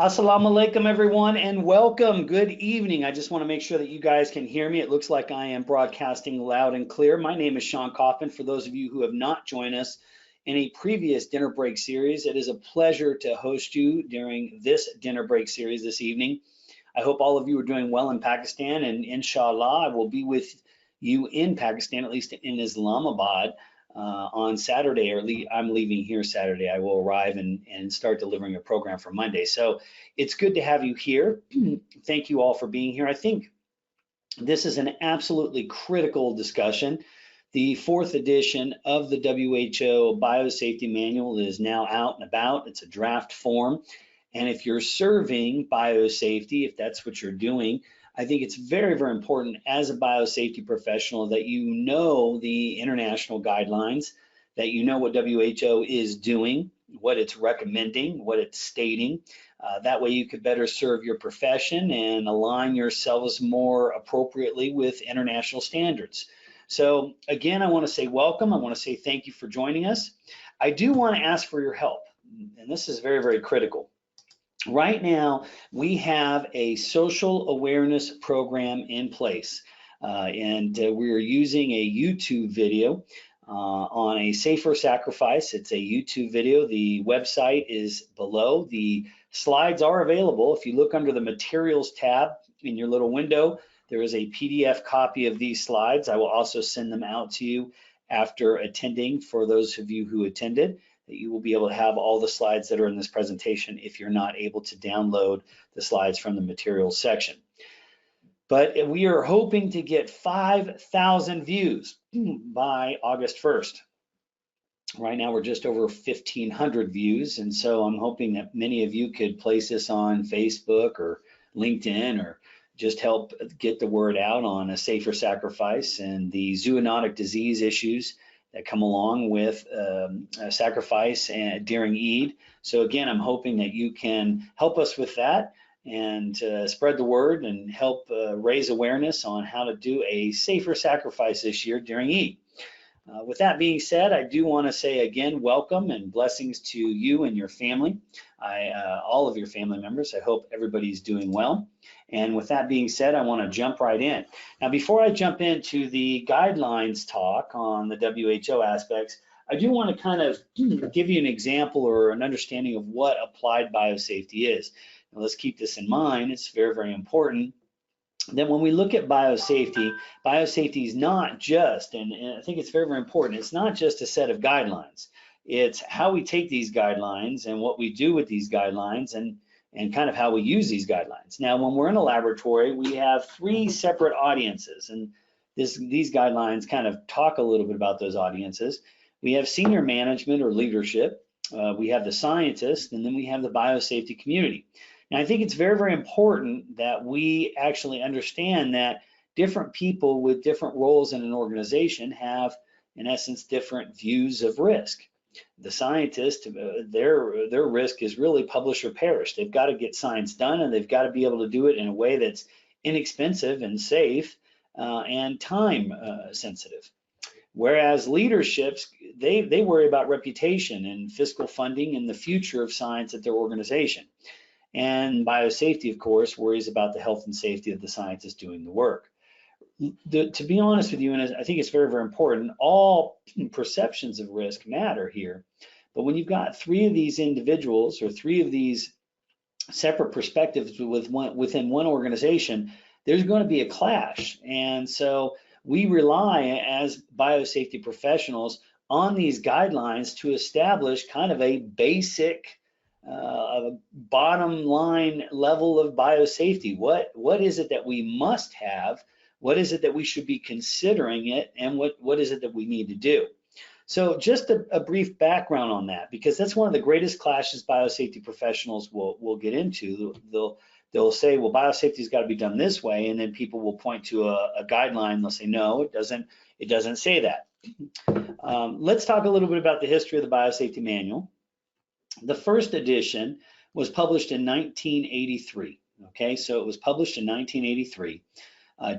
Assalamu alaikum, everyone, and welcome. Good evening. I just want to make sure that you guys can hear me. It looks like I am broadcasting loud and clear. My name is Sean Kaufman. For those of you who have not joined us in a previous dinner break series, it is a pleasure to host you during this dinner break series this evening. I hope all of you are doing well in Pakistan, and inshallah, I will be with you in Pakistan, at least in Islamabad, on Saturday, or I'm leaving here Saturday. I will arrive and start delivering a program for Monday. So it's good to have you here. Thank you all for being here. I think this is an absolutely critical discussion. The fourth edition of the WHO Biosafety Manual is now out and about. It's a draft form. And if you're serving biosafety, if that's what you're doing, I think it's very, very important as a biosafety professional that you know the international guidelines, that you know what WHO is doing, what it's recommending, what it's stating. That way you could better serve your profession and align yourselves more appropriately with international standards. So again, I want to say welcome. I want to say thank you for joining us. I do want to ask for your help, and this is very, very critical. Right now, we have a social awareness program in place, and we're using a YouTube video on a safer sacrifice. It's a YouTube video. The website is below. The slides are available. If you look under the materials tab in your little window, there is a PDF copy of these slides. I will also send them out to you after attending for those of you who attended. You will be able to have all the slides that are in this presentation if you're not able to download the slides from the materials section. But we are hoping to get 5,000 views by August 1st. Right now we're just over 1,500 views, and so I'm hoping that many of you could place this on Facebook or LinkedIn, or just help get the word out on a safer sacrifice and the zoonotic disease issues that come along with sacrifice during Eid. So again, I'm hoping that you can help us with that and spread the word and help raise awareness on how to do a safer sacrifice this year during Eid. With that being said, I do want to say again, welcome and blessings to you and your family, all of your family members. I hope everybody's doing well. And with that being said, I want to jump right in. Now, before I jump into the guidelines talk on the WHO aspects, I do want to kind of give you an example or an understanding of what applied biosafety is. Now, let's keep this in mind. It's very, very important that when we look at biosafety, biosafety is not just, and I think it's very, very important, it's not just a set of guidelines. It's how we take these guidelines and what we do with these guidelines and kind of how we use these guidelines. Now, when we're in a laboratory, we have three separate audiences, and these guidelines kind of talk a little bit about those audiences. We have senior management or leadership, we have the scientists, and then we have the biosafety community. Now, I think it's very, very important that we actually understand that different people with different roles in an organization have, in essence, different views of risk. The scientists, their risk is really publish or perish. They've got to get science done, and they've got to be able to do it in a way that's inexpensive and safe and time sensitive. Whereas leaderships, they worry about reputation and fiscal funding and the future of science at their organization. And biosafety, of course, worries about the health and safety of the scientists doing the work. To be honest with you, and I think it's very, very important, all perceptions of risk matter here. But when you've got three of these individuals or three of these separate perspectives within one organization, there's going to be a clash. And so we rely as biosafety professionals on these guidelines to establish kind of a basic bottom line level of biosafety. What is it that we must have? What is it that we should be considering it? And what is it that we need to do? So just a brief background on that, because that's one of the greatest clashes biosafety professionals will get into. They'll say, well, biosafety's got to be done this way, and then people will point to a guideline. They'll say, no, it doesn't say that. Let's talk a little bit about the history of the Biosafety Manual. The first edition was published in 1983. Okay, so it was published in 1983.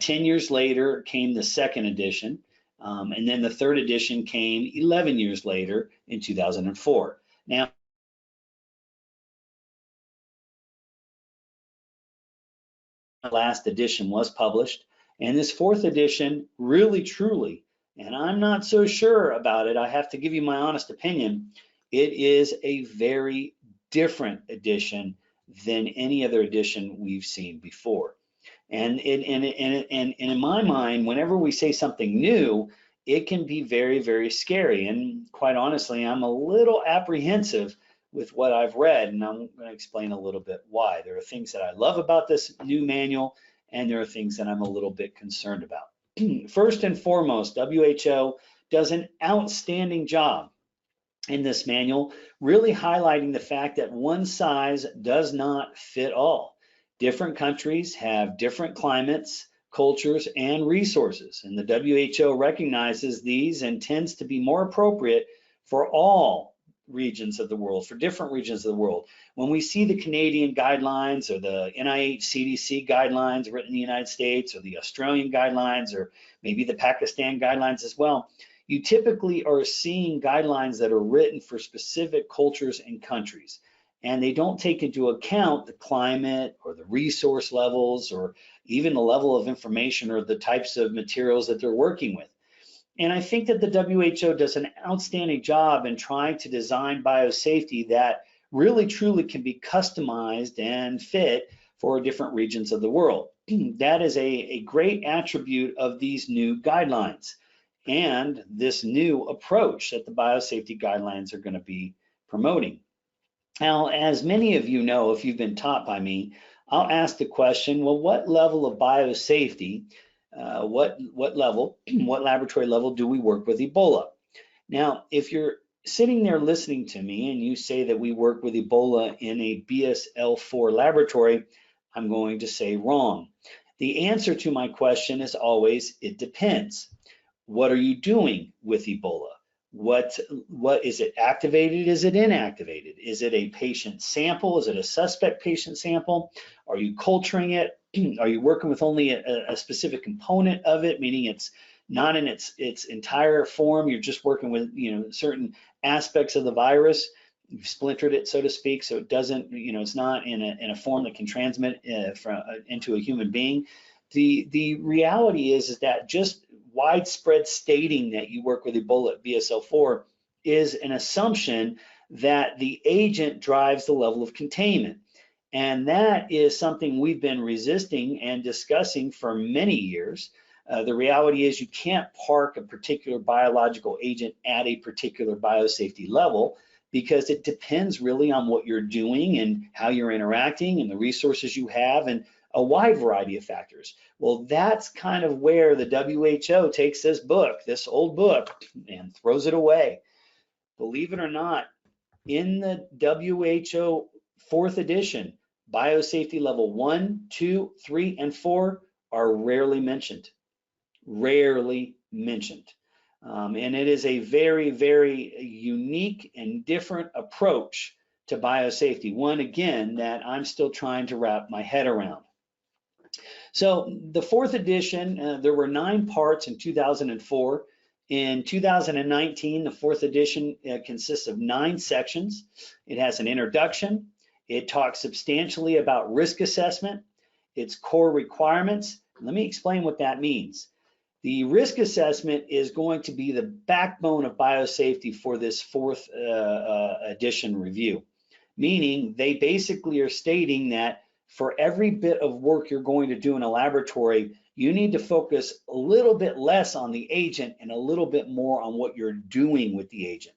10 years later came the second edition, and then the third edition came 11 years later in 2004. Now, last edition was published. And this fourth edition, really truly, and I'm not so sure about it, I have to give you my honest opinion, it is a very different edition than any other edition we've seen before. And in my mind, whenever we say something new, it can be very, very scary. And quite honestly, I'm a little apprehensive with what I've read, and I'm going to explain a little bit why. There are things that I love about this new manual, and there are things that I'm a little bit concerned about. First and foremost, WHO does an outstanding job in this manual, really highlighting the fact that one size does not fit all. Different countries have different climates, cultures, and resources, and the WHO recognizes these and tends to be more appropriate for all regions of the world, for different regions of the world. When we see the Canadian guidelines or the NIH CDC guidelines written in the United States, or the Australian guidelines, or maybe the Pakistan guidelines as well, you typically are seeing guidelines that are written for specific cultures and countries, and they don't take into account the climate or the resource levels or even the level of information or the types of materials that they're working with. And I think that the WHO does an outstanding job in trying to design biosafety that really truly can be customized and fit for different regions of the world. That is a great attribute of these new guidelines and this new approach that the biosafety guidelines are going to be promoting. Now, as many of you know, if you've been taught by me, I'll ask the question, well, what level of biosafety, what laboratory level do we work with Ebola? Now, if you're sitting there listening to me and you say that we work with Ebola in a BSL-4 laboratory, I'm going to say wrong. The answer to my question is always, it depends. What are you doing with Ebola? What is it activated? Is it inactivated? Is it a patient sample? Is it a suspect patient sample? Are you culturing it? Are you working with only a specific component of it, meaning it's not in its entire form? You're just working with certain aspects of the virus. You've splintered it, so to speak, so it doesn't, it's not in a form that can transmit into a human being. The reality is that just widespread stating that you work with Ebola at BSL-4 is an assumption that the agent drives the level of containment. And that is something we've been resisting and discussing for many years. The reality is you can't park a particular biological agent at a particular biosafety level because it depends really on what you're doing and how you're interacting and the resources you have and a wide variety of factors. Well, that's kind of where the WHO takes this book, this old book, and throws it away. Believe it or not, in the WHO 4th edition, biosafety level 1, 2, 3, and 4 are rarely mentioned. Rarely mentioned. And it is a very, very unique and different approach to biosafety. One, again, that I'm still trying to wrap my head around. So the 4th edition, there were 9 parts in 2004. In 2019, the 4th edition consists of 9 sections. It has an introduction. It talks substantially about risk assessment, its core requirements. Let me explain what that means. The risk assessment is going to be the backbone of biosafety for this 4th edition review, meaning they basically are stating that for every bit of work you're going to do in a laboratory, you need to focus a little bit less on the agent and a little bit more on what you're doing with the agent.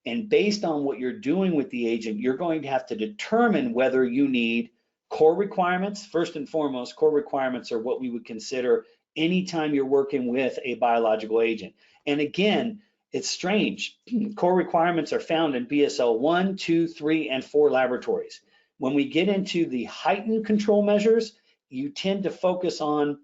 And based on what you're doing with the agent, you're going to have to determine whether you need core requirements. First and foremost, core requirements are what we would consider anytime you're working with a biological agent. And again, it's strange. Core requirements are found in BSL 1, 2, 3, and 4 laboratories. When we get into the heightened control measures, you tend to focus on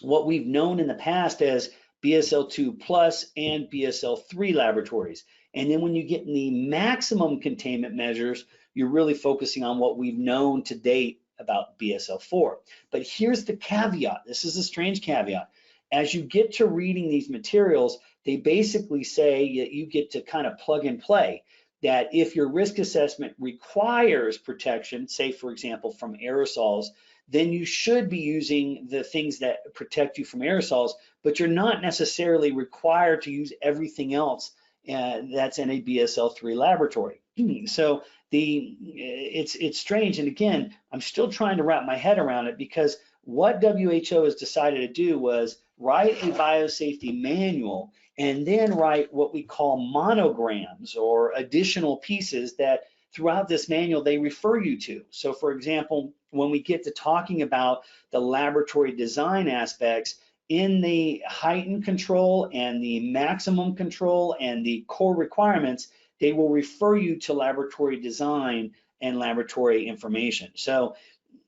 what we've known in the past as BSL-2 plus and BSL-3 laboratories. And then when you get in the maximum containment measures, you're really focusing on what we've known to date about BSL-4. But here's the caveat. This is a strange caveat. As you get to reading these materials, they basically say that you get to kind of plug and play. That if your risk assessment requires protection, say for example from aerosols, then you should be using the things that protect you from aerosols, but you're not necessarily required to use everything else that's in a BSL-3 laboratory. So it's strange, and again, I'm still trying to wrap my head around it, because what WHO has decided to do was write a biosafety manual and then write what we call monograms, or additional pieces that throughout this manual they refer you to. So for example, when we get to talking about the laboratory design aspects, in the heightened control and the maximum control and the core requirements, they will refer you to laboratory design and laboratory information. So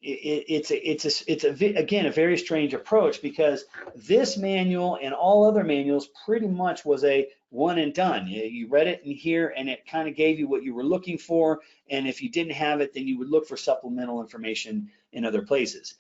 again a very strange approach, because this manual and all other manuals pretty much was a one and done. You read it in here and it kind of gave you what you were looking for, and if you didn't have it, then you would look for supplemental information in other places.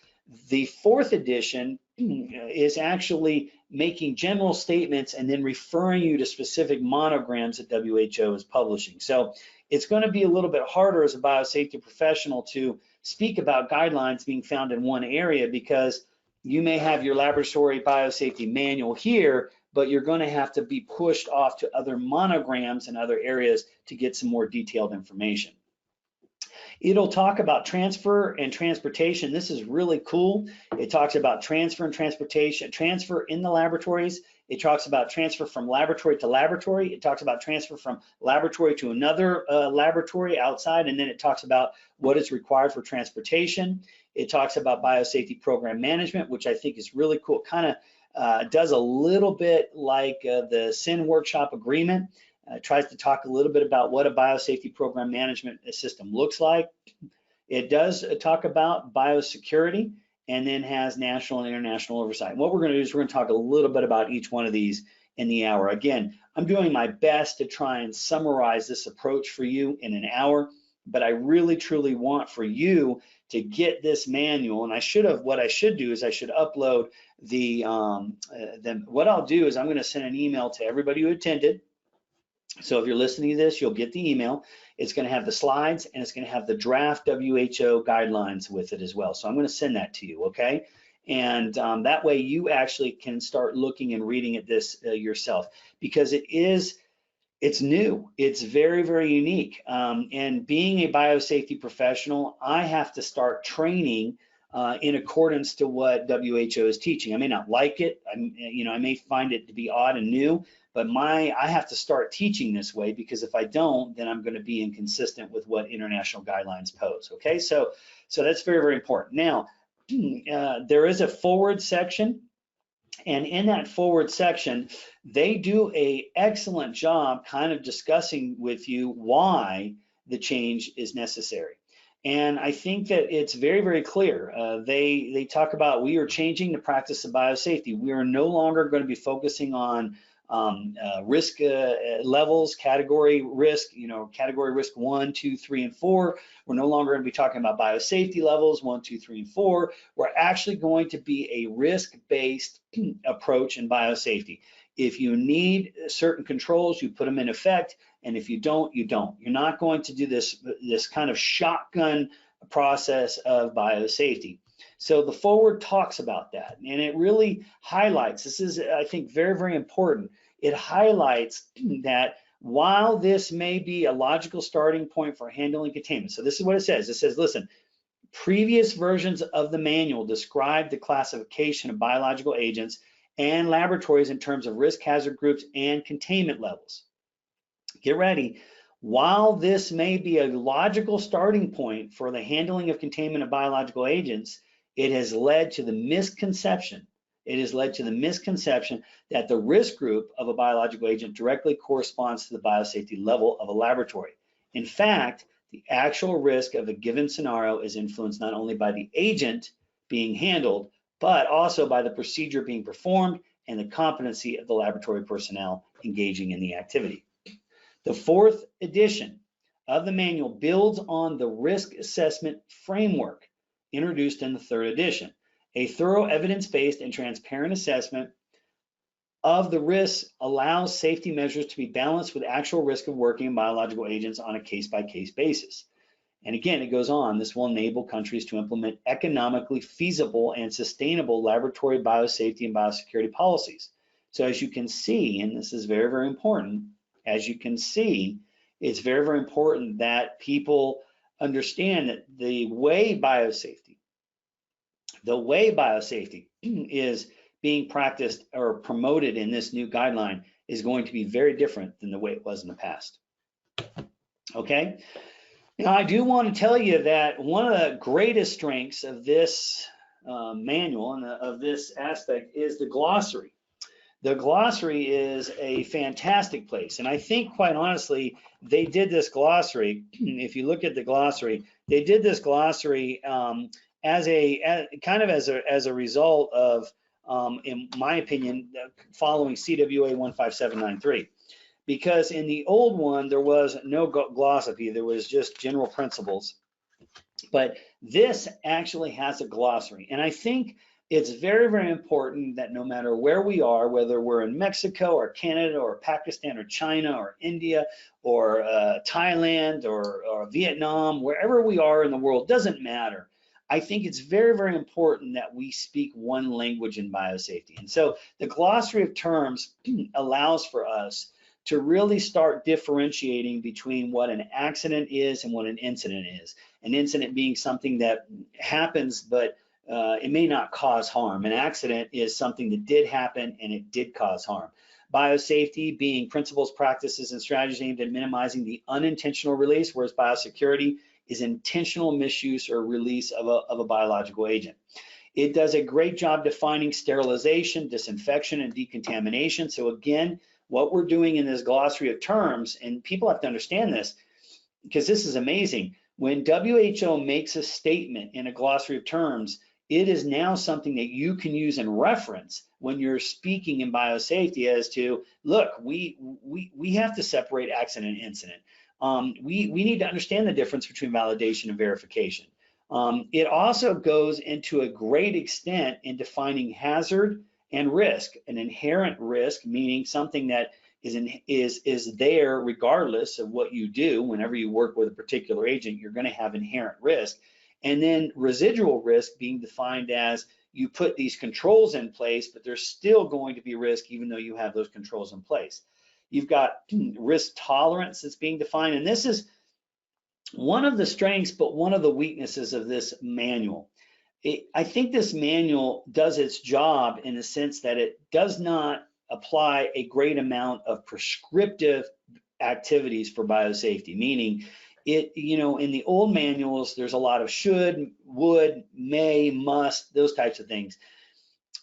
The fourth edition is actually making general statements and then referring you to specific monograms that WHO is publishing. So it's going to be a little bit harder as a biosafety professional to speak about guidelines being found in one area, because you may have your laboratory biosafety manual here, but you're going to have to be pushed off to other monograms and other areas to get some more detailed information. It'll talk about transfer and transportation. This is really cool. It talks about transfer and transportation, transfer in the laboratories. It talks about transfer from laboratory to laboratory. It talks about transfer from laboratory to another laboratory outside, and then it talks about what is required for transportation. It talks about biosafety program management, which I think is really cool. It kind of does a little bit like the SIN workshop agreement. Tries to talk a little bit about what a biosafety program management system looks like. It does talk about biosecurity, and then has national and international oversight. And what we're going to do is we're going to talk a little bit about each one of these in the hour. Again, I'm doing my best to try and summarize this approach for you in an hour, but I really truly want for you to get this manual. And what I should do is I should upload what I'll do is I'm going to send an email to everybody who attended. So if you're listening to this, you'll get the email. It's going to have the slides, and it's going to have the draft WHO guidelines with it as well. So I'm going to send that to you, okay? And that way you actually can start looking and reading at this yourself, because it's new. It's very, very unique. And being a biosafety professional, I have to start training in accordance to what WHO is teaching. I may not like it. I may find it to be odd and new, but I have to start teaching this way, because if I don't, then I'm going to be inconsistent with what international guidelines pose. Okay, so that's very, very important. Now, there is a forward section, and in that forward section, they do an excellent job kind of discussing with you why the change is necessary. And I think that it's very, very clear. They talk about, we are changing the practice of biosafety. We are no longer going to be focusing on risk levels, category risk, category risk 1, 2, 3, and 4. We're no longer going to be talking about biosafety levels 1, 2, 3, and 4. We're actually going to be a risk-based approach in biosafety. If you need certain controls, you put them in effect, and if you don't, you don't. You're not going to do this kind of shotgun process of biosafety. So the forward talks about that, and it really highlights, this is, I think, very, very important. It highlights that while this may be a logical starting point for handling containment, so this is what it says. It says, listen, previous versions of the manual describe the classification of biological agents and laboratories in terms of risk hazard groups and containment levels. Get ready. While this may be a logical starting point for the handling of containment of biological agents, it has led to the misconception. It has led to the misconception that the risk group of a biological agent directly corresponds to the biosafety level of a laboratory. In fact, the actual risk of a given scenario is influenced not only by the agent being handled, but also by the procedure being performed and the competency of the laboratory personnel engaging in the activity. The fourth edition of the manual builds on the risk assessment framework introduced in the third edition. A thorough evidence-based and transparent assessment of the risks allows safety measures to be balanced with actual risk of working in biological agents on a case-by-case basis. And again, it goes on, this will enable countries to implement economically feasible and sustainable laboratory biosafety and biosecurity policies. So as you can see, and this is very, very important, as you can see, it's very, very important that people understand that the way biosafety is being practiced or promoted in this new guideline is going to be very different than the way it was in the past. Okay? Now, I do want to tell you that one of the greatest strengths of this manual and of this aspect is the glossary. The glossary is a fantastic place, and I think, quite honestly, they did this glossary. If you look at the glossary, they did this glossary as a result of, in my opinion, following CWA 15793. Because in the old one, there was no glossary, there was just general principles. But this actually has a glossary. And I think it's very, very important that no matter where we are, whether we're in Mexico or Canada or Pakistan or China or India or Thailand or Vietnam, wherever we are in the world, doesn't matter. I think it's very, very important that we speak one language in biosafety. And so the glossary of terms allows for us to really start differentiating between what an accident is and what an incident is. An incident being something that happens, but it may not cause harm. An accident is something that did happen and it did cause harm. Biosafety being principles, practices, and strategies aimed at minimizing the unintentional release, whereas biosecurity is intentional misuse or release of a biological agent. It does a great job defining sterilization, disinfection, and decontamination. So again, what we're doing in this glossary of terms, and people have to understand this because this is amazing. When WHO makes a statement in a glossary of terms, it is now something that you can use in reference when you're speaking in biosafety as to, look, we have to separate accident and incident. We need to understand the difference between validation and verification. It also goes into a great extent in defining hazard and risk. An inherent risk, meaning something that is there regardless of what you do. Whenever you work with a particular agent, you're going to have inherent risk. And then residual risk being defined as you put these controls in place, but there's still going to be risk even though you have those controls in place. You've got risk tolerance that's being defined, and this is one of the strengths, but one of the weaknesses of this manual. I think this manual does its job in the sense that it does not apply a great amount of prescriptive activities for biosafety, meaning it, in the old manuals, there's a lot of should, would, may, must, those types of things.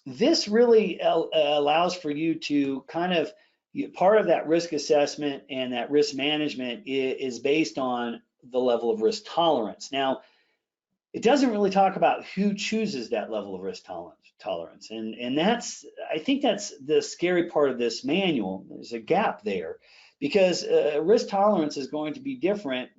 This really allows for you to kind of, part of that risk assessment and that risk management is based on the level of risk tolerance. Now, it doesn't really talk about who chooses that level of risk tolerance. And I think that's the scary part of this manual. There's a gap there because risk tolerance is going to be different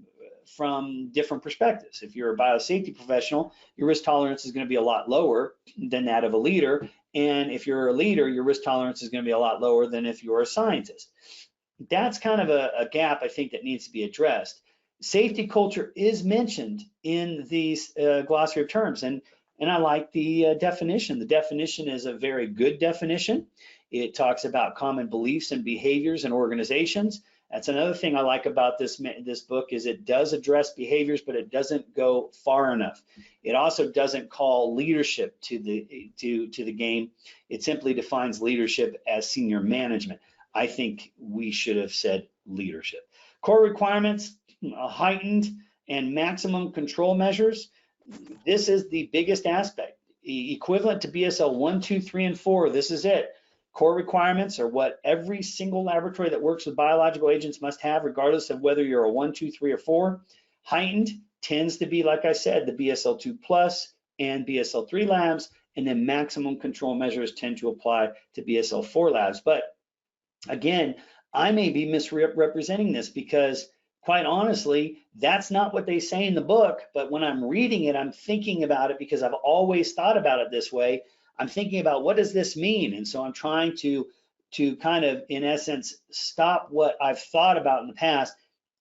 from different perspectives. If you're a biosafety professional, your risk tolerance is going to be a lot lower than that of a leader. And if you're a leader, your risk tolerance is going to be a lot lower than if you're a scientist. That's kind of a gap I think that needs to be addressed. Safety culture is mentioned in these glossary of terms, and I like the definition. The definition is a very good definition. It talks about common beliefs and behaviors in organizations. That's another thing I like about this book is it does address behaviors, but it doesn't go far enough. It also doesn't call leadership to the game. It simply defines leadership as senior management. I think we should have said leadership. Core requirements, heightened and maximum control measures. This is the biggest aspect. Equivalent to BSL 1, 2, 3, and 4. This is it. Core requirements are what every single laboratory that works with biological agents must have, regardless of whether you're a 1, 2, 3, or 4. Heightened tends to be, like I said, the BSL 2 plus and BSL 3 labs, and then maximum control measures tend to apply to BSL 4 labs. But again, I may be misrepresenting this because quite honestly, that's not what they say in the book, but when I'm reading it, I'm thinking about it because I've always thought about it this way. I'm thinking about what does this mean? And so I'm trying to kind of, in essence, stop what I've thought about in the past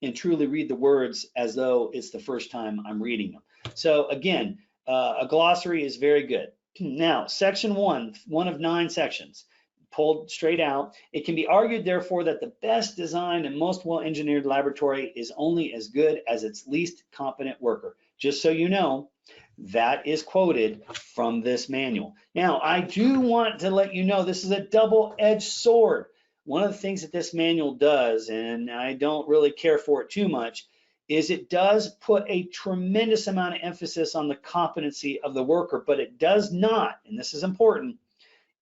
and truly read the words as though it's the first time I'm reading them. So again, a glossary is very good. Now, section 1, one of 9 sections, pulled straight out. It can be argued, therefore, that the best designed and most well-engineered laboratory is only as good as its least competent worker. Just so you know, that is quoted from this manual. Now, I do want to let you know this is a double-edged sword. One of the things that this manual does, and I don't really care for it too much, is it does put a tremendous amount of emphasis on the competency of the worker, but it does not, and this is important,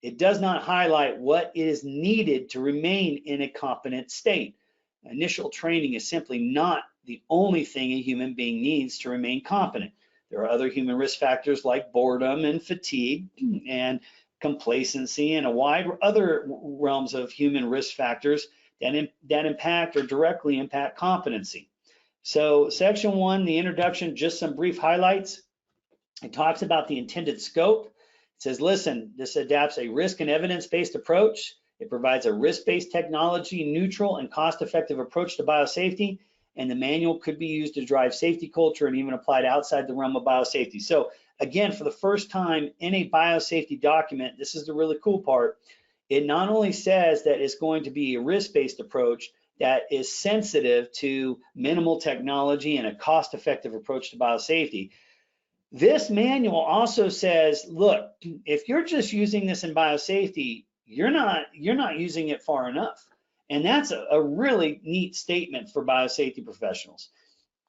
it does not highlight what is needed to remain in a competent state. Initial training is simply not the only thing a human being needs to remain competent. There are other human risk factors like boredom and fatigue and complacency and a wide other realms of human risk factors that impact or directly impact competency. So section 1, the introduction, just some brief highlights. It talks about the intended scope. It says, listen, this adapts a risk and evidence-based approach. It provides a risk-based technology, neutral and cost-effective approach to biosafety, and the manual could be used to drive safety culture and even applied outside the realm of biosafety. So again, for the first time in a biosafety document, this is the really cool part, it not only says that it's going to be a risk-based approach that is sensitive to minimal technology and a cost-effective approach to biosafety. This manual also says, look, if you're just using this in biosafety, you're not using it far enough. And that's a really neat statement for biosafety professionals.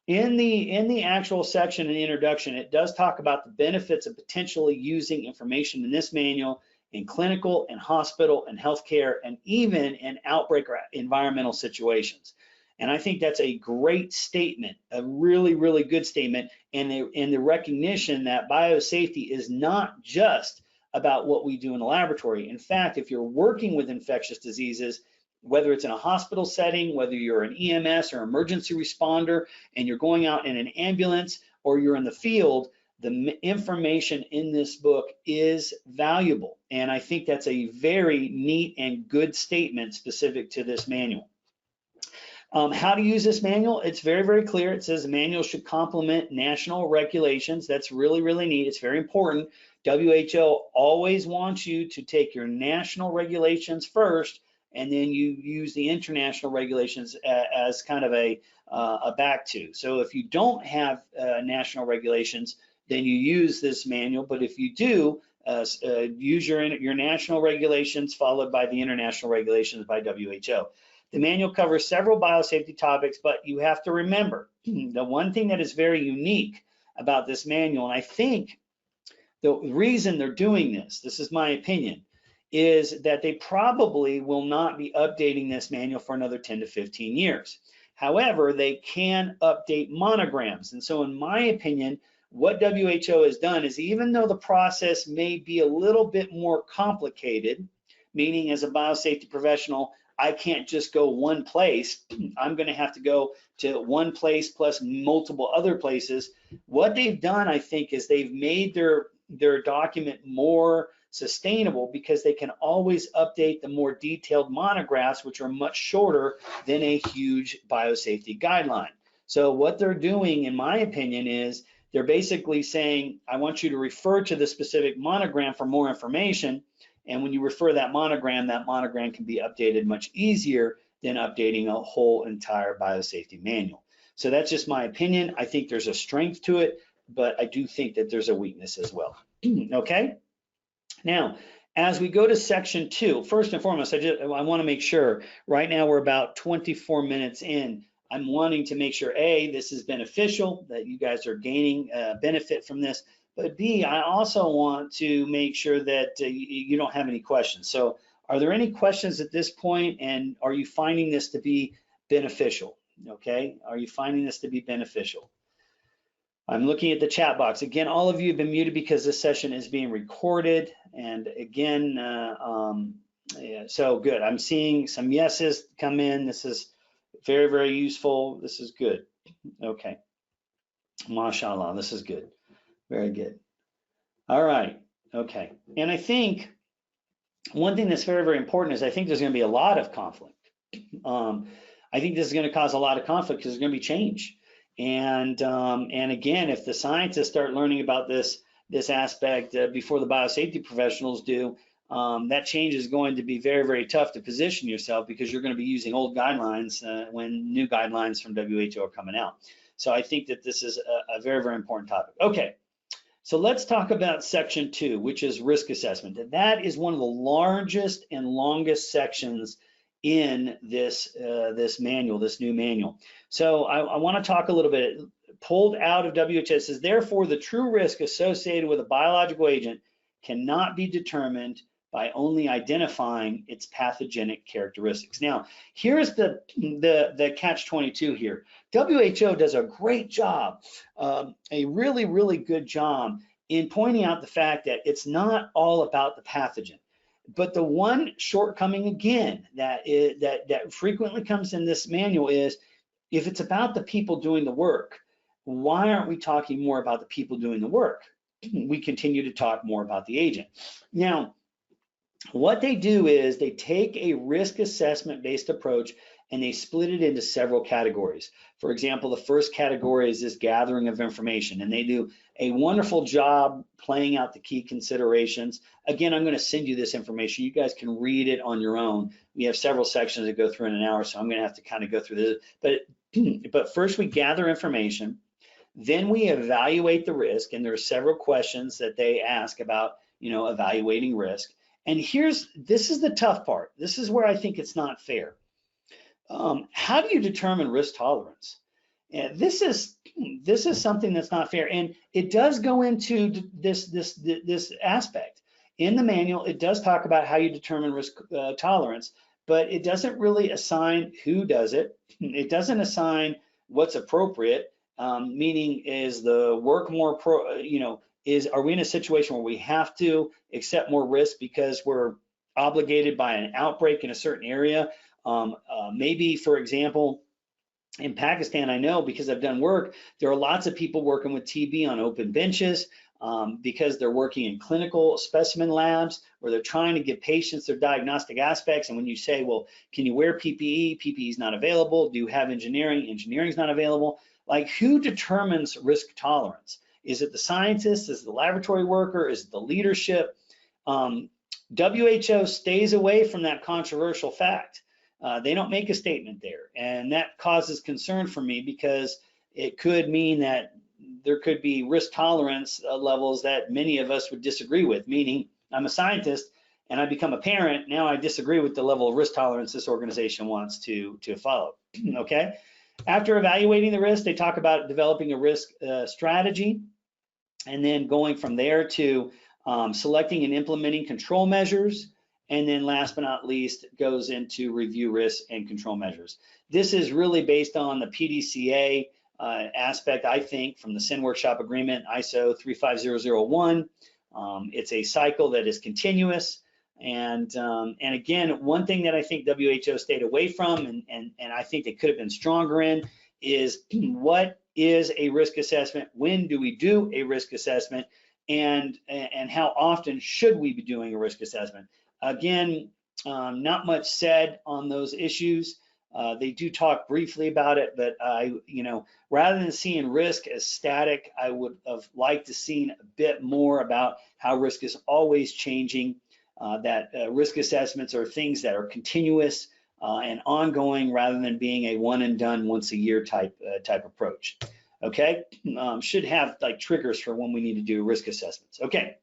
In the actual section in the introduction, it does talk about the benefits of potentially using information in this manual in clinical and hospital and healthcare and even in outbreak or environmental situations. And I think that's a great statement, a really, really good statement, and the recognition that biosafety is not just about what we do in the laboratory. In fact, if you're working with infectious diseases, whether it's in a hospital setting, whether you're an EMS or emergency responder, and you're going out in an ambulance or you're in the field, the information in this book is valuable. And I think that's a very neat and good statement specific to this manual. How to use this manual? It's very, very clear. It says the manual should complement national regulations. That's really, really neat. It's very important. WHO always wants you to take your national regulations first, and then you use the international regulations as kind of a back to. So if you don't have national regulations, then you use this manual. But if you do, use your national regulations followed by the international regulations by WHO. The manual covers several biosafety topics, but you have to remember the one thing that is very unique about this manual, and I think the reason they're doing this is my opinion, is that they probably will not be updating this manual for another 10 to 15 years. However, they can update monograms. And so in my opinion, what WHO has done is, even though the process may be a little bit more complicated, meaning as a biosafety professional, I can't just go one place. I'm going to have to go to one place plus multiple other places. What they've done, I think, is they've made their document more sustainable because they can always update the more detailed monographs, which are much shorter than a huge biosafety guideline. So what they're doing, in my opinion, is they're basically saying, I want you to refer to the specific monogram for more information. And when you refer that monogram can be updated much easier than updating a whole entire biosafety manual. So that's just my opinion. I think there's a strength to it, but I do think that there's a weakness as well. Okay? Now, as we go to section 2, first and foremost, I want to make sure, right now we're about 24 minutes in. I'm wanting to make sure, A, this is beneficial, that you guys are gaining benefit from this. But B, I also want to make sure that you don't have any questions. So are there any questions at this point, and are you finding this to be beneficial? Okay, are you finding this to be beneficial? I'm looking at the chat box. Again, all of you have been muted because this session is being recorded. And again, yeah, so good. I'm seeing some yeses come in. This is very, very useful. This is good. Okay, mashallah, this is good. Very good. All right. Okay. And I think one thing that's very, very important is I think there's going to be a lot of conflict. I think this is going to cause a lot of conflict because there's going to be change. And again, if the scientists start learning about this aspect before the biosafety professionals do, that change is going to be very, very tough to position yourself because you're going to be using old guidelines when new guidelines from WHO are coming out. So I think that this is a very, very important topic. Okay, so let's talk about section 2, which is risk assessment. And that is one of the largest and longest sections in this this manual, this new manual. So I want to talk a little bit, pulled out of WHO. It says, therefore, the true risk associated with a biological agent cannot be determined by only identifying its pathogenic characteristics. Now, here's the catch-22 here. WHO does a great job, a really, really good job in pointing out the fact that it's not all about the pathogen. But the one shortcoming, again, that frequently comes in this manual is, if it's about the people doing the work, why aren't we talking more about the people doing the work? We continue to talk more about the agent. Now, what they do is they take a risk assessment based approach and they split it into several categories. For example, the first category is this gathering of information, and they do a wonderful job playing out the key considerations. Again, I'm going to send you this information. You guys can read it on your own. We have several sections that go through in an hour, so I'm going to have to kind of go through this. But first we gather information, then we evaluate the risk, and there are several questions that they ask about, evaluating risk. And this is the tough part. This is where I think it's not fair. How do you determine risk tolerance? And this is something that's not fair, and it does go into this aspect in the manual. It does talk about how you determine risk tolerance, but it doesn't really assign who does it. It doesn't assign what's appropriate. Meaning, is the work more are we in a situation where we have to accept more risk because we're obligated by an outbreak in a certain area? Maybe, for example, in Pakistan, I know because I've done work, there are lots of people working with TB on open benches because they're working in clinical specimen labs where they're trying to give patients their diagnostic aspects. And when you say, well, can you wear PPE? PPE is not available. Do you have engineering? Engineering is not available. Like, who determines risk tolerance? Is it the scientist? Is it the laboratory worker? Is it the leadership? WHO stays away from that controversial fact. They don't make a statement there, and that causes concern for me because it could mean that there could be risk tolerance levels that many of us would disagree with, meaning I'm a scientist and I become a parent, now I disagree with the level of risk tolerance this organization wants to follow, okay? After evaluating the risk, they talk about developing a risk strategy, and then going from there to selecting and implementing control measures, and then last but not least goes into review risk and control measures. This is really based on the PDCA aspect, I think, from the SIN Workshop Agreement, ISO 35001. It's a cycle that is continuous. And again, one thing that I think WHO stayed away from, and I think they could have been stronger in, is what is a risk assessment? When do we do a risk assessment? And how often should we be doing a risk assessment? Again, not much said on those issues. They do talk briefly about it, but rather than seeing risk as static, I would have liked to seen a bit more about how risk is always changing. That risk assessments are things that are continuous and ongoing, rather than being a one and done, once a year type approach. Okay, should have like triggers for when we need to do risk assessments. Okay,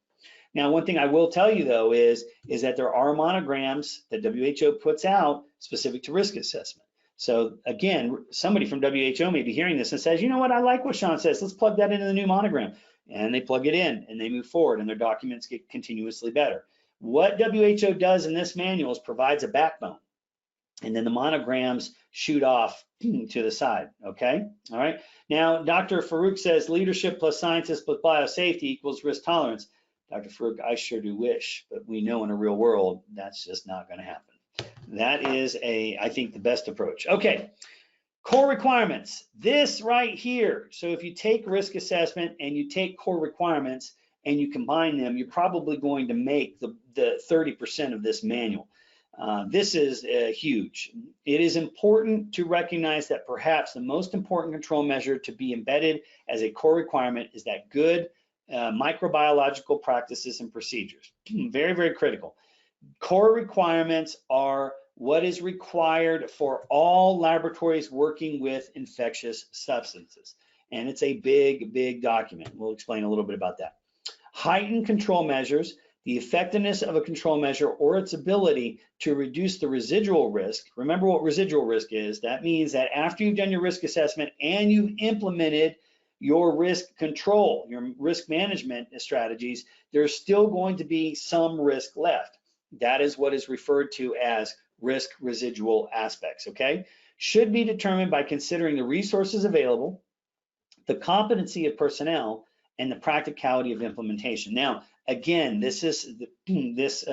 now one thing I will tell you though is that there are monograms that WHO puts out specific to risk assessment. So again, somebody from WHO may be hearing this and says, you know what, I like what Sean says, let's plug that into the new monogram. And they plug it in and they move forward, and their documents get continuously better. What WHO does in this manual is provides a backbone, and then the monograms shoot off to the side, okay? All right, now Dr. Farouk says leadership plus scientists plus biosafety equals risk tolerance. Dr. Farouk, I sure do wish, but we know in a real world, that's just not gonna happen. That is I think the best approach. Okay, core requirements, this right here. So if you take risk assessment and you take core requirements and you combine them, you're probably going to make the 30% of this manual. This is huge. It is important to recognize that perhaps the most important control measure to be embedded as a core requirement is that good microbiological practices and procedures. Very, very critical. Core requirements are what is required for all laboratories working with infectious substances. And it's a big, big document. We'll explain a little bit about that. Heightened control measures, the effectiveness of a control measure or its ability to reduce the residual risk. Remember what residual risk is. That means that after you've done your risk assessment and you've implemented your risk control, your risk management strategies, there's still going to be some risk left. That is what is referred to as risk residual aspects, okay? Should be determined by considering the resources available, the competency of personnel, and the practicality of implementation. Now, again, this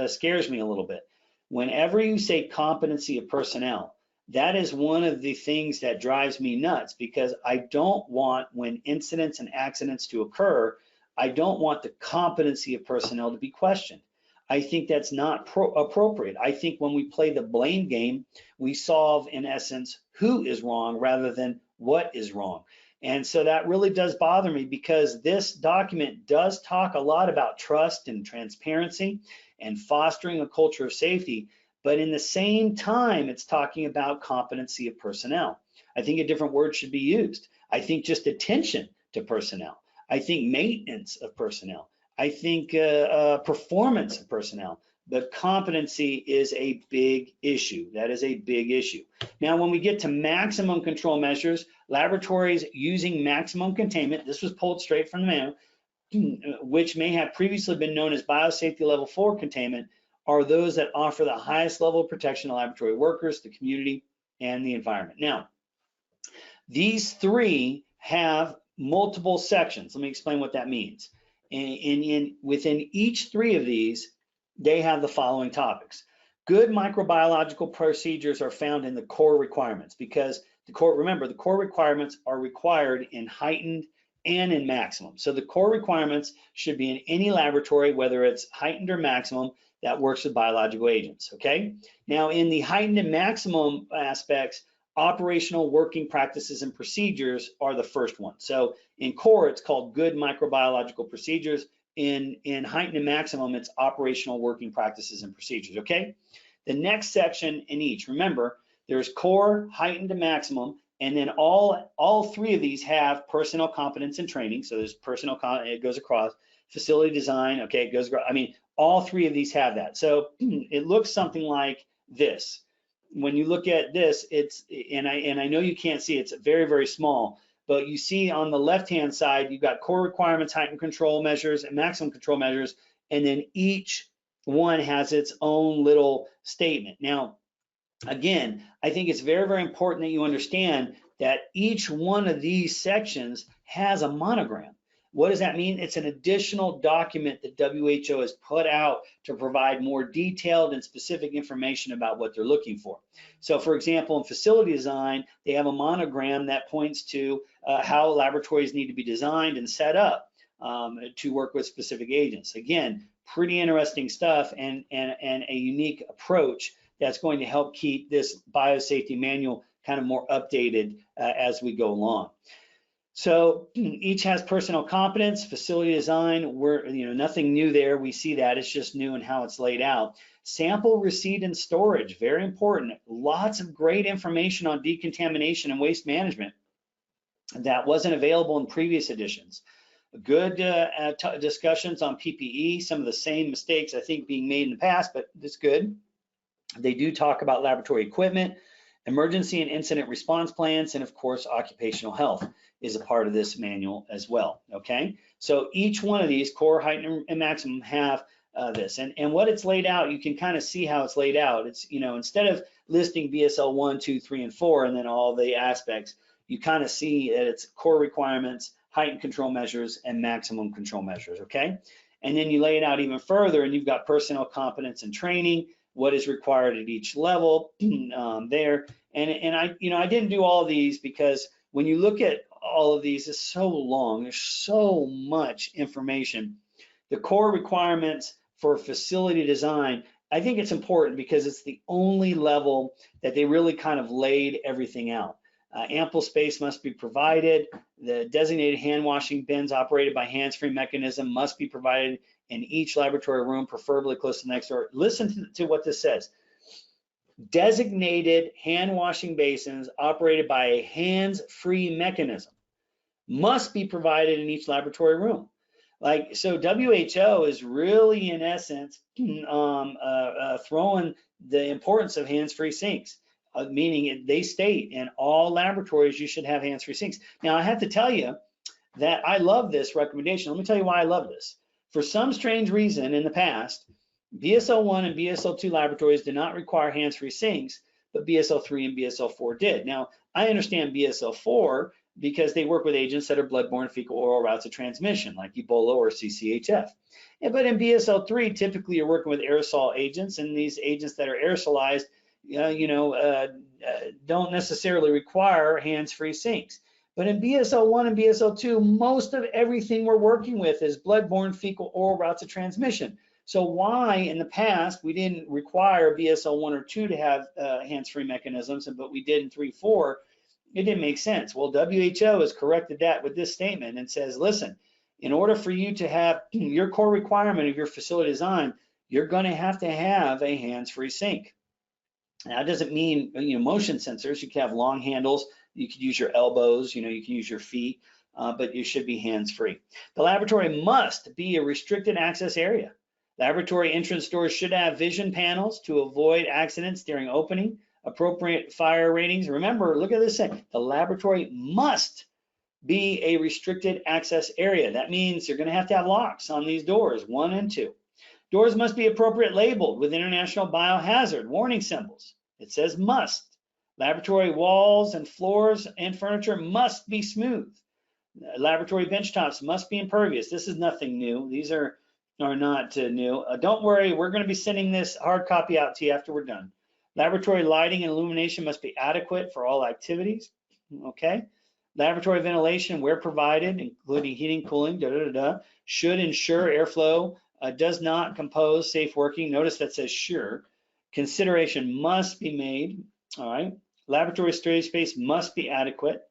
scares me a little bit. Whenever you say competency of personnel, that is one of the things that drives me nuts, because I don't want, when incidents and accidents to occur, I don't want the competency of personnel to be questioned. I think that's not appropriate. I think when we play the blame game, we solve, in essence, who is wrong rather than what is wrong. And so that really does bother me, because this document does talk a lot about trust and transparency and fostering a culture of safety, but in the same time, it's talking about competency of personnel. I think a different word should be used. I think just attention to personnel. I think maintenance of personnel. I think performance of personnel. The competency is a big issue. That is a big issue. Now, when we get to maximum control measures, laboratories using maximum containment, this was pulled straight from the manual, which may have previously been known as biosafety level 4 containment, are those that offer the highest level of protection to laboratory workers, the community, and the environment. Now, these three have multiple sections. Let me explain what that means. Within each three of these, they have the following topics. Good microbiological procedures are found in the core requirements, because remember, the core requirements are required in heightened and in maximum. So the core requirements should be in any laboratory, whether it's heightened or maximum, that works with biological agents, okay? Now, in the heightened and maximum aspects, operational working practices and procedures are the first one. So in core, it's called good microbiological procedures. In heightened and maximum, it's operational working practices and procedures, okay? The next section in each, remember, there's core, heightened, and maximum, and then all three of these have personnel competence and training. So there's personnel, it goes across, facility design, okay, it goes across. I mean, all three of these have that. So it looks something like this. When you look at this, and I know you can't see, it's very, very small, but you see on the left-hand side, you've got core requirements, heightened control measures, and maximum control measures, and then each one has its own little statement. Now, again, I think it's very, very important that you understand that each one of these sections has a monogram. What does that mean? It's an additional document that WHO has put out to provide more detailed and specific information about what they're looking for. So for example, in facility design, they have a monogram that points to how laboratories need to be designed and set up to work with specific agents. Again, pretty interesting stuff, and a unique approach that's going to help keep this biosafety manual kind of more updated as we go along. So each has personnel competence, facility design. Nothing new there. We see that, it's just new in how it's laid out. Sample receipt and storage, very important. Lots of great information on decontamination and waste management that wasn't available in previous editions. Good discussions on PPE, some of the same mistakes I think being made in the past, but it's good. They do talk about laboratory equipment, emergency and incident response plans, and of course, occupational health is a part of this manual as well, okay? So each one of these, core, heightened, and maximum, have this. And what it's laid out, you can kind of see how it's laid out. It's, instead of listing BSL 1, 2, 3, and 4, and then all the aspects, you kind of see that it's core requirements, heightened control measures, and maximum control measures, okay? And then you lay it out even further, and you've got personnel competence and training, what is required at each level there. And I didn't do all of these because when you look at all of these, it's so long, there's so much information. The core requirements for facility design, I think it's important because it's the only level that they really kind of laid everything out. Ample space must be provided. The designated hand washing bins operated by hands-free mechanism must be provided in each laboratory room, preferably close to the next door. Listen to what this says. Designated hand washing basins operated by a hands-free mechanism must be provided in each laboratory room. Like, so WHO is really, in essence, throwing the importance of hands-free sinks, meaning they state in all laboratories you should have hands-free sinks. Now, I have to tell you that I love this recommendation. Let me tell you why I love this. For some strange reason in the past, BSL-1 and BSL-2 laboratories did not require hands-free sinks, but BSL-3 and BSL-4 did. Now, I understand BSL-4 because they work with agents that are bloodborne fecal oral routes of transmission, like Ebola or CCHF. But in BSL-3, typically you're working with aerosol agents, and these agents that are aerosolized, don't necessarily require hands-free sinks. But in BSL-1 and BSL-2, most of everything we're working with is bloodborne fecal oral routes of transmission. So why in the past we didn't require BSL-1 or 2 to have hands-free mechanisms, but we did in 3, 4? It didn't make sense. Well, WHO has corrected that with this statement and says, listen, in order for you to have your core requirement of your facility design, you're going to have a hands-free sink. Now, that doesn't mean, motion sensors. You can have long handles. You could use your elbows. You can use your feet, but you should be hands-free. The laboratory must be a restricted access area. Laboratory entrance doors should have vision panels to avoid accidents during opening. Appropriate fire ratings. Remember, look at this thing. The laboratory must be a restricted access area. That means you're going to have locks on these doors, 1 and 2. Doors must be appropriate labeled with international biohazard warning symbols. It says must. Laboratory walls and floors and furniture must be smooth. Laboratory benchtops must be impervious. This is nothing new. These are not new. Don't worry, we're going to be sending this hard copy out to you after we're done. Laboratory lighting and illumination must be adequate for all activities. Okay. Laboratory ventilation, where provided, including heating, cooling, should ensure airflow does not compose safe working. Notice that says sure. Consideration must be made. All right. Laboratory storage space must be adequate.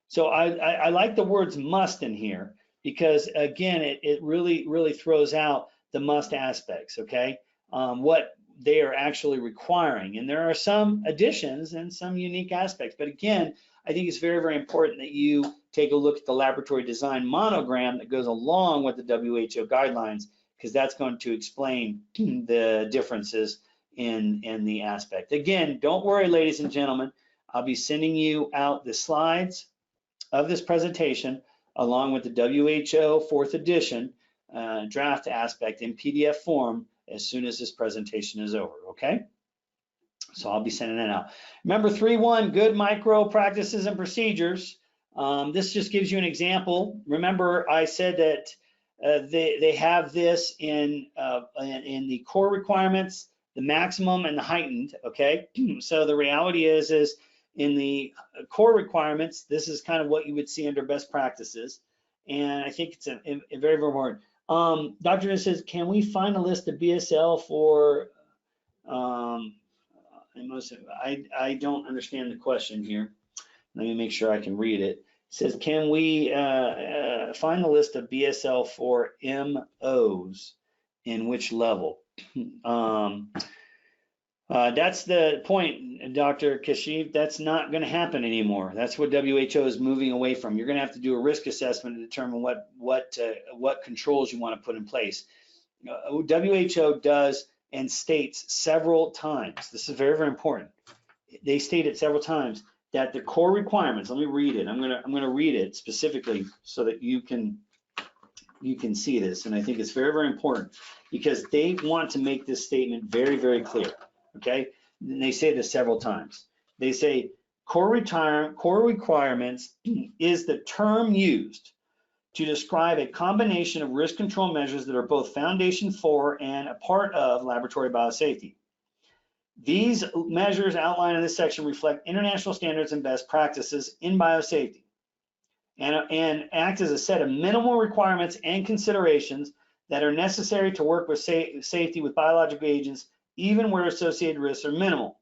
So I like the words must in here because, again, it really throws out the must aspects. Okay. What they are actually requiring. And there are some additions and some unique aspects. But again, I think it's very, very important that you take a look at the laboratory design monogram that goes along with the WHO guidelines, because that's going to explain the differences in the aspect. Again, don't worry, ladies and gentlemen. I'll be sending you out the slides of this presentation along with the WHO 4th edition draft aspect in PDF form as soon as this presentation is over, okay? So I'll be sending that out. Remember 3.1, good micro practices and procedures. This just gives you an example. Remember I said that they have this in the core requirements, the maximum and the heightened, okay? So the reality is in the core requirements, this is kind of what you would see under best practices. And I think it's a very, very important. Dr. says, can we find a list of BSL for, I don't understand the question here. Let me make sure I can read it. It says, can we find the list of BSL for MOs in which level? That's the point, Dr. Kashif. That's not going to happen anymore. That's what WHO is moving away from. You're going to have to do a risk assessment to determine what controls you want to put in place. WHO does and states several times. This is very, very important. They state it several times that the core requirements. Let me read it. I'm gonna read it specifically so that you can see this. And I think it's very, very important because they want to make this statement very, very clear. Okay, and they say this several times. They say core requirements is the term used to describe a combination of risk control measures that are both foundation for and a part of laboratory biosafety. These measures outlined in this section reflect international standards and best practices in biosafety and act as a set of minimal requirements and considerations that are necessary to work with safety with biological agents even where associated risks are minimal.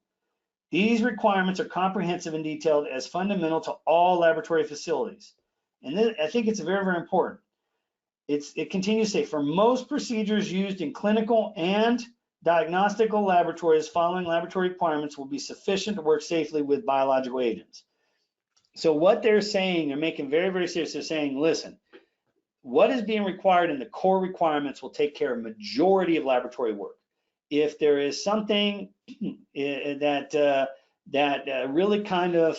These requirements are comprehensive and detailed as fundamental to all laboratory facilities. And this, I think it's very, very important. It continues to say, for most procedures used in clinical and diagnostical laboratories, following laboratory requirements will be sufficient to work safely with biological agents. So what they're saying, they're making very, very serious. They're saying, listen, what is being required in the core requirements will take care of majority of laboratory work. If there is something that really kind of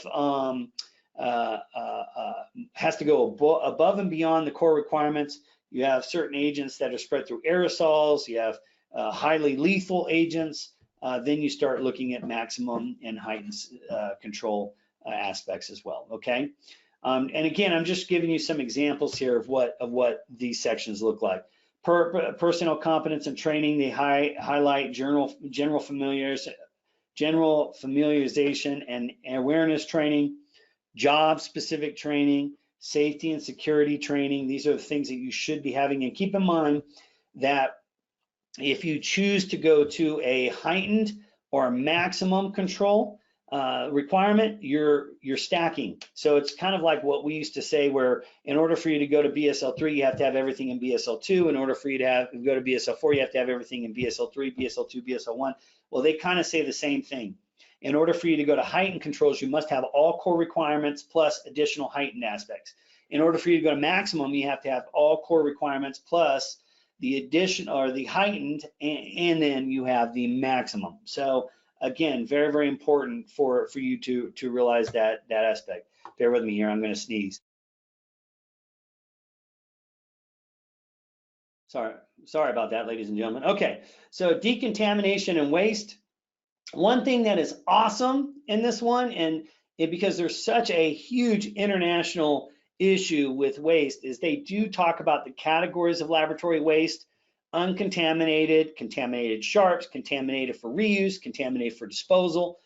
has to go above and beyond the core requirements, you have certain agents that are spread through aerosols, you have highly lethal agents, then you start looking at maximum and heightened control aspects as well, okay? And again, I'm just giving you some examples here of what these sections look like. Personnel competence and training, they highlight general familiarization and awareness training, job-specific training, safety and security training. These are the things that you should be having. And keep in mind that if you choose to go to a heightened or maximum control requirement, you're stacking. So it's kind of like what we used to say, where in order for you to go to BSL3, you have to have everything in BSL2. In order for you to go to BSL4, you have to have everything in BSL3, BSL2, BSL1. Well, they kind of say the same thing. In order for you to go to heightened controls, you must have all core requirements plus additional heightened aspects. In order for you to go to maximum, you have to have all core requirements plus the addition or the heightened, and then you have the maximum. So again, very, very important for you to realize that aspect. Bear with me here, I'm going to sneeze. Sorry about that, ladies and gentlemen. Okay, so decontamination and waste. One thing that is awesome in this one, because there's such a huge international issue with waste, is they do talk about the categories of laboratory waste: uncontaminated, contaminated sharps, contaminated for reuse, contaminated for disposal,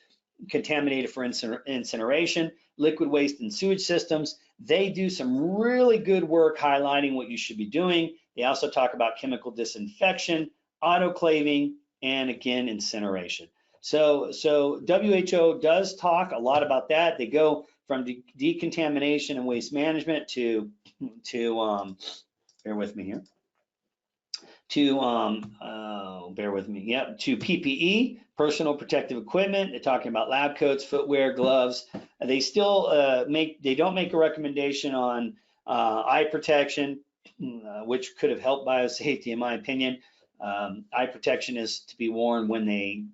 contaminated for incineration, liquid waste and sewage systems. They do some really good work highlighting what you should be doing. They also talk about chemical disinfection, autoclaving, and again, incineration. So WHO does talk a lot about that. They go from decontamination and waste management to bear with me here, bear with me, yep, to PPE, personal protective equipment. They're talking about lab coats, footwear, gloves. They still they don't make a recommendation on eye protection, which could have helped biosafety in my opinion. Eye protection is to be worn when they,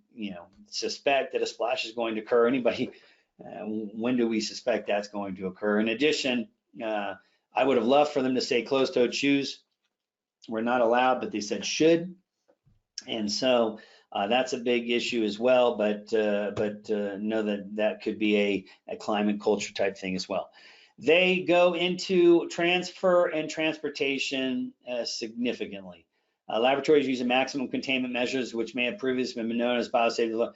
suspect that a splash is going to occur. Anybody, when do we suspect that's going to occur? In addition, I would have loved for them to say closed-toed shoes were not allowed, but they said should, and so that's a big issue as well. But know that could be a climate culture type thing as well. They go into transfer and transportation significantly. Laboratories using maximum containment measures, which may have previously been known as biosafety.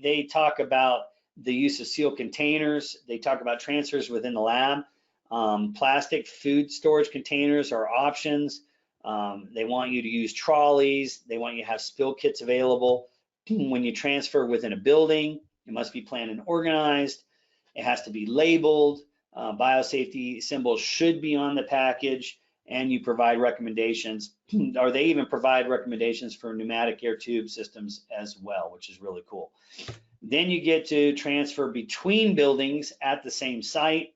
They talk about the use of sealed containers. They talk about transfers within the lab. Plastic food storage containers are options. They want you to use trolleys. They want you to have spill kits available. When you transfer within a building, it must be planned and organized. It has to be labeled. Biosafety symbols should be on the package, and you provide recommendations, or they even provide recommendations for pneumatic air tube systems as well, which is really cool. Then you get to transfer between buildings at the same site,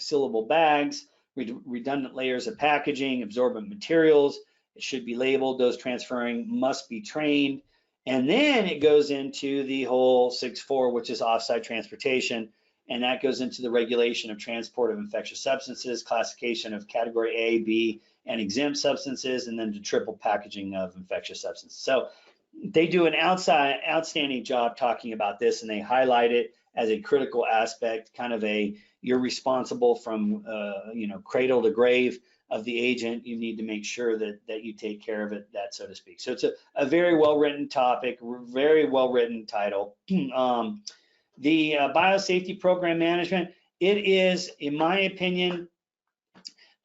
sealable bags, redundant layers of packaging, absorbent materials. It should be labeled. Those transferring must be trained. And then it goes into the whole 6.4, which is offsite transportation. And that goes into the regulation of transport of infectious substances, classification of category A, B, and exempt substances, and then the triple packaging of infectious substances. So they do an outstanding job talking about this, and they highlight it as a critical aspect, kind of you're responsible from cradle to grave of the agent. You need to make sure that you take care of it, so to speak. So it's a very well-written topic, very well-written title. The biosafety program management, it is, in my opinion,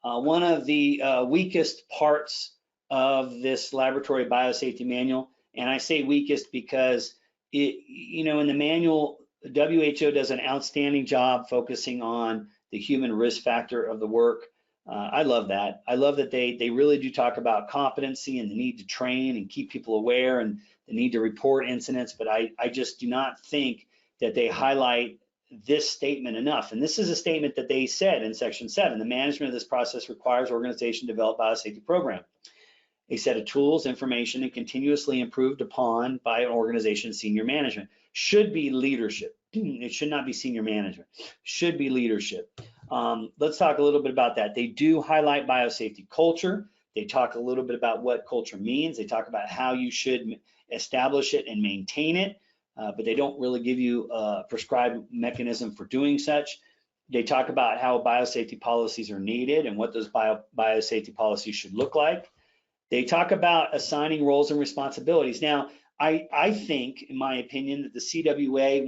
one of the weakest parts of this laboratory biosafety manual. And I say weakest because in the manual, WHO does an outstanding job focusing on the human risk factor of the work. I love that. I love that they really do talk about competency and the need to train and keep people aware and the need to report incidents, but I just do not think that they highlight this statement enough. And this is a statement that they said in section 7. The management of this process requires organization to develop biosafety program, a set of tools, information, and continuously improved upon by an organization's senior management. Should be leadership. It should not be senior management. Should be leadership. Let's talk a little bit about that. They do highlight biosafety culture. They talk a little bit about what culture means. They talk about how you should establish it and maintain it, but they don't really give you a prescribed mechanism for doing such. They talk about how biosafety policies are needed and what those biosafety policies should look like. They talk about assigning roles and responsibilities. Now, I think, in my opinion, that the CWA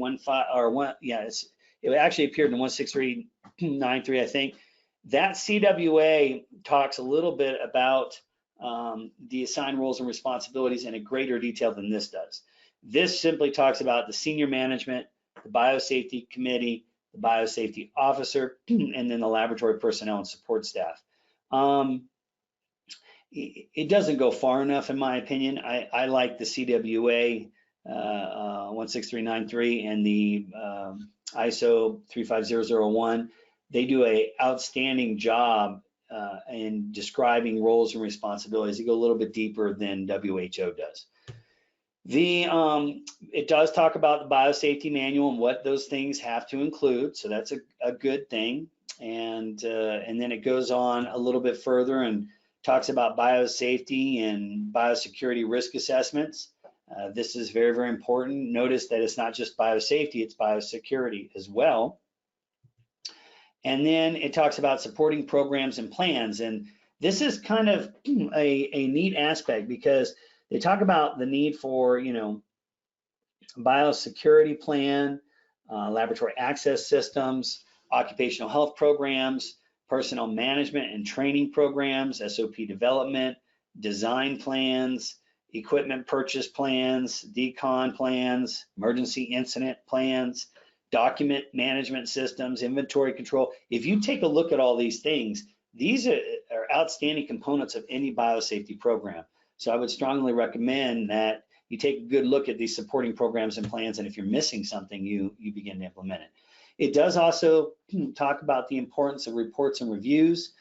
it actually appeared in 16393, I think. That CWA talks a little bit about the assigned roles and responsibilities in a greater detail than this does. This simply talks about the senior management, the biosafety committee, the biosafety officer, and then the laboratory personnel and support staff. It doesn't go far enough, in my opinion. I like the CWA 16393 and the ISO 35001. They do an outstanding job in describing roles and responsibilities. They go a little bit deeper than WHO does. It does talk about the biosafety manual and what those things have to include, so that's a good thing. And then it goes on a little bit further and talks about biosafety and biosecurity risk assessments. This is very, very important. Notice that it's not just biosafety, it's biosecurity as well. And then it talks about supporting programs and plans. And this is kind of a neat aspect because they talk about the need for, biosecurity plan, laboratory access systems, occupational health programs, personnel management and training programs, SOP development, design plans, equipment purchase plans, decon plans, emergency incident plans, document management systems, inventory control. If you take a look at all these things, these are outstanding components of any biosafety program. So I would strongly recommend that you take a good look at these supporting programs and plans, and if you're missing something, you begin to implement it. It does also talk about the importance of reports and reviews,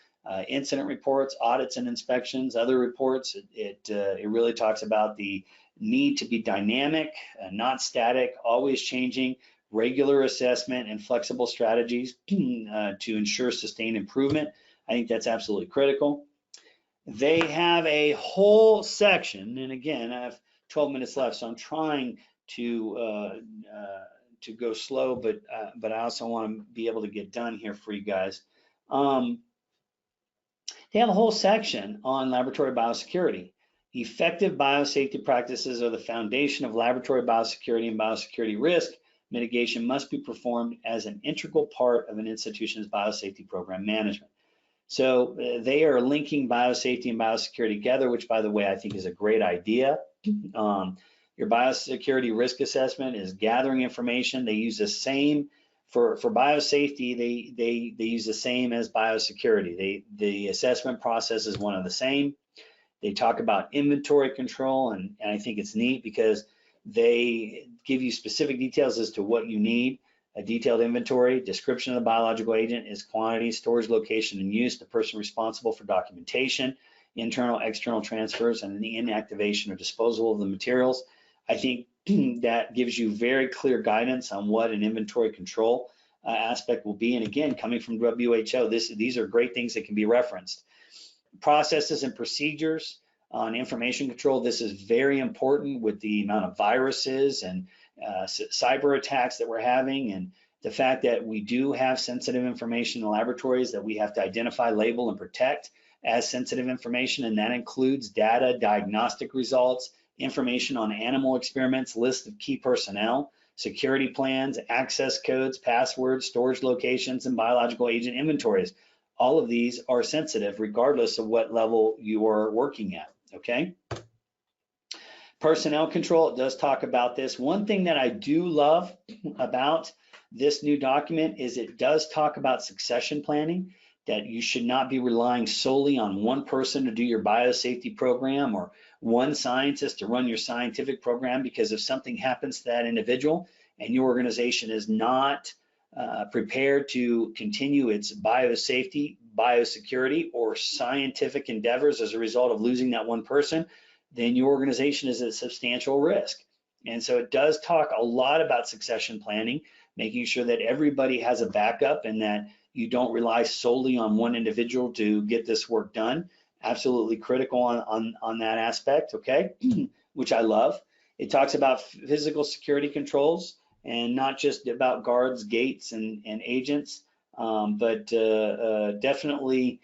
incident reports, audits and inspections, other reports. It really talks about the need to be dynamic, not static, always changing, regular assessment and flexible strategies to ensure sustained improvement. I think that's absolutely critical. They have a whole section, and again, I have 12 minutes left, so I'm trying to go slow, but I also want to be able to get done here for you guys. They have a whole section on laboratory biosecurity. Effective biosafety practices are the foundation of laboratory biosecurity, and biosecurity risk mitigation must be performed as an integral part of an institution's biosafety program management. So they are linking biosafety and biosecurity together, which, by the way, I think is a great idea. Your biosecurity risk assessment is gathering information. They use the same for biosafety. They use the same as biosecurity. The assessment process is one of the same. They talk about inventory control, and I think it's neat because they give you specific details as to what you need. A detailed inventory, description of the biological agent, its quantity, storage location, and use, the person responsible for documentation, internal, external transfers, and the inactivation or disposal of the materials. I think that gives you very clear guidance on what an inventory control aspect will be. And again, coming from WHO, these are great things that can be referenced. Processes and procedures on information control. This is very important with the amount of viruses and cyber attacks that we're having, and the fact that we do have sensitive information in laboratories that we have to identify, label, and protect as sensitive information, and that includes data, diagnostic results, information on animal experiments, list of key personnel, security plans, access codes, passwords, storage locations, and biological agent inventories. All of these are sensitive regardless of what level you are working at, okay? Personnel control, it does talk about this. One thing that I do love about this new document is it does talk about succession planning, that you should not be relying solely on one person to do your biosafety program or one scientist to run your scientific program, because if something happens to that individual and your organization is not prepared to continue its biosafety, biosecurity, or scientific endeavors as a result of losing that one person, then your organization is at substantial risk. And so it does talk a lot about succession planning, making sure that everybody has a backup and that you don't rely solely on one individual to get this work done. Absolutely critical on that aspect, okay? Which I love. It talks about physical security controls and not just about guards, gates, and agents, but definitely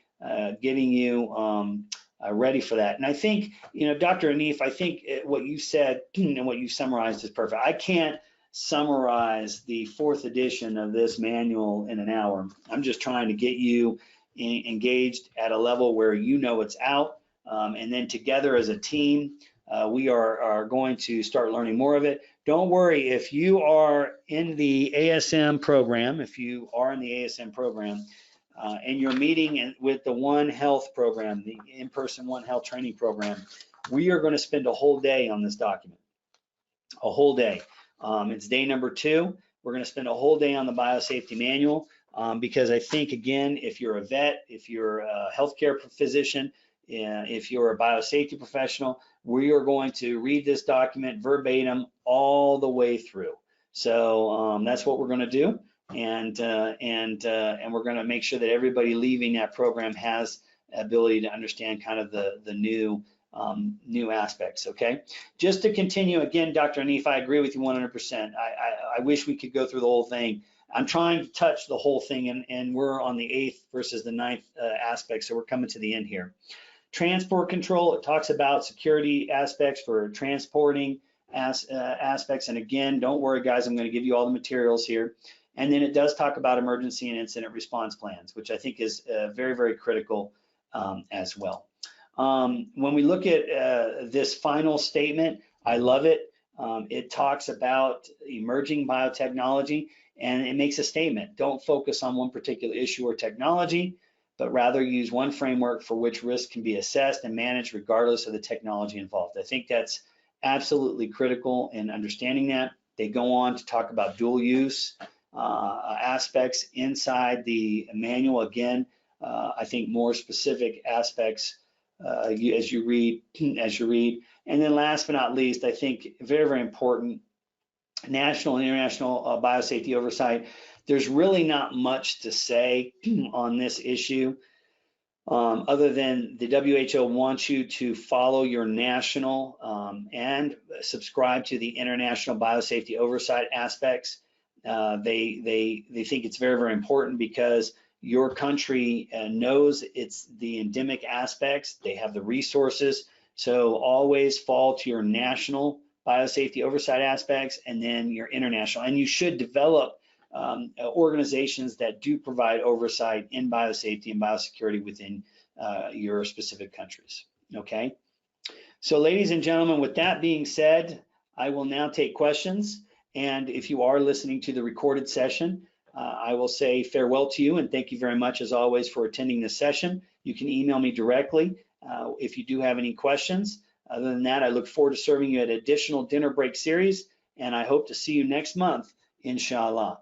getting you ready for that. And I think, you know, Dr. Anif, I think what you said and what you summarized is perfect. I can't summarize the 4th edition of this manual in an hour. I'm just trying to get you engaged at a level where you know it's out, and then together as a team, we are going to start learning more of it. Don't worry, if you are in the ASM program, and you're meeting with the One Health program, the in-person One Health training program, we are going to spend a whole day on this document, a whole day. It's day number 2. We're going to spend a whole day on the biosafety manual, because I think, again, if you're a vet, if you're a healthcare physician, if you're a biosafety professional, we are going to read this document verbatim all the way through. So that's what we're going to do. And we're going to make sure that everybody leaving that program has ability to understand kind of the new aspects. Okay, just to continue again, Dr. Anif, I agree with you 100%. I wish we could go through the whole thing. I'm trying to touch the whole thing, and we're on the 8th versus the 9th aspect, so we're coming to the end here. Transport control, it talks about security aspects for transporting aspects, and again, don't worry guys, I'm going to give you all the materials here. And then it does talk about emergency and incident response plans, which I think is very, very critical as well. When we look at this final statement, I love it. It talks about emerging biotechnology, and it makes a statement. Don't focus on one particular issue or technology, but rather use one framework for which risk can be assessed and managed regardless of the technology involved. I think that's absolutely critical in understanding that. They go on to talk about dual use aspects inside the manual. Again, I think more specific aspects as you read. And then last but not least, I think very, very important, national and international biosafety oversight. There's really not much to say on this issue other than the WHO wants you to follow your national and subscribe to the international biosafety oversight aspects. They think it's very, very important because your country knows it's the endemic aspects. They have the resources. So always fall to your national biosafety oversight aspects and then your international. And you should develop organizations that do provide oversight in biosafety and biosecurity within your specific countries. Okay. So ladies and gentlemen, with that being said, I will now take questions. And if you are listening to the recorded session, I will say farewell to you and thank you very much as always for attending this session. You can email me directly if you do have any questions. Other than that, I look forward to serving you an additional dinner break series, and I hope to see you next month, inshallah.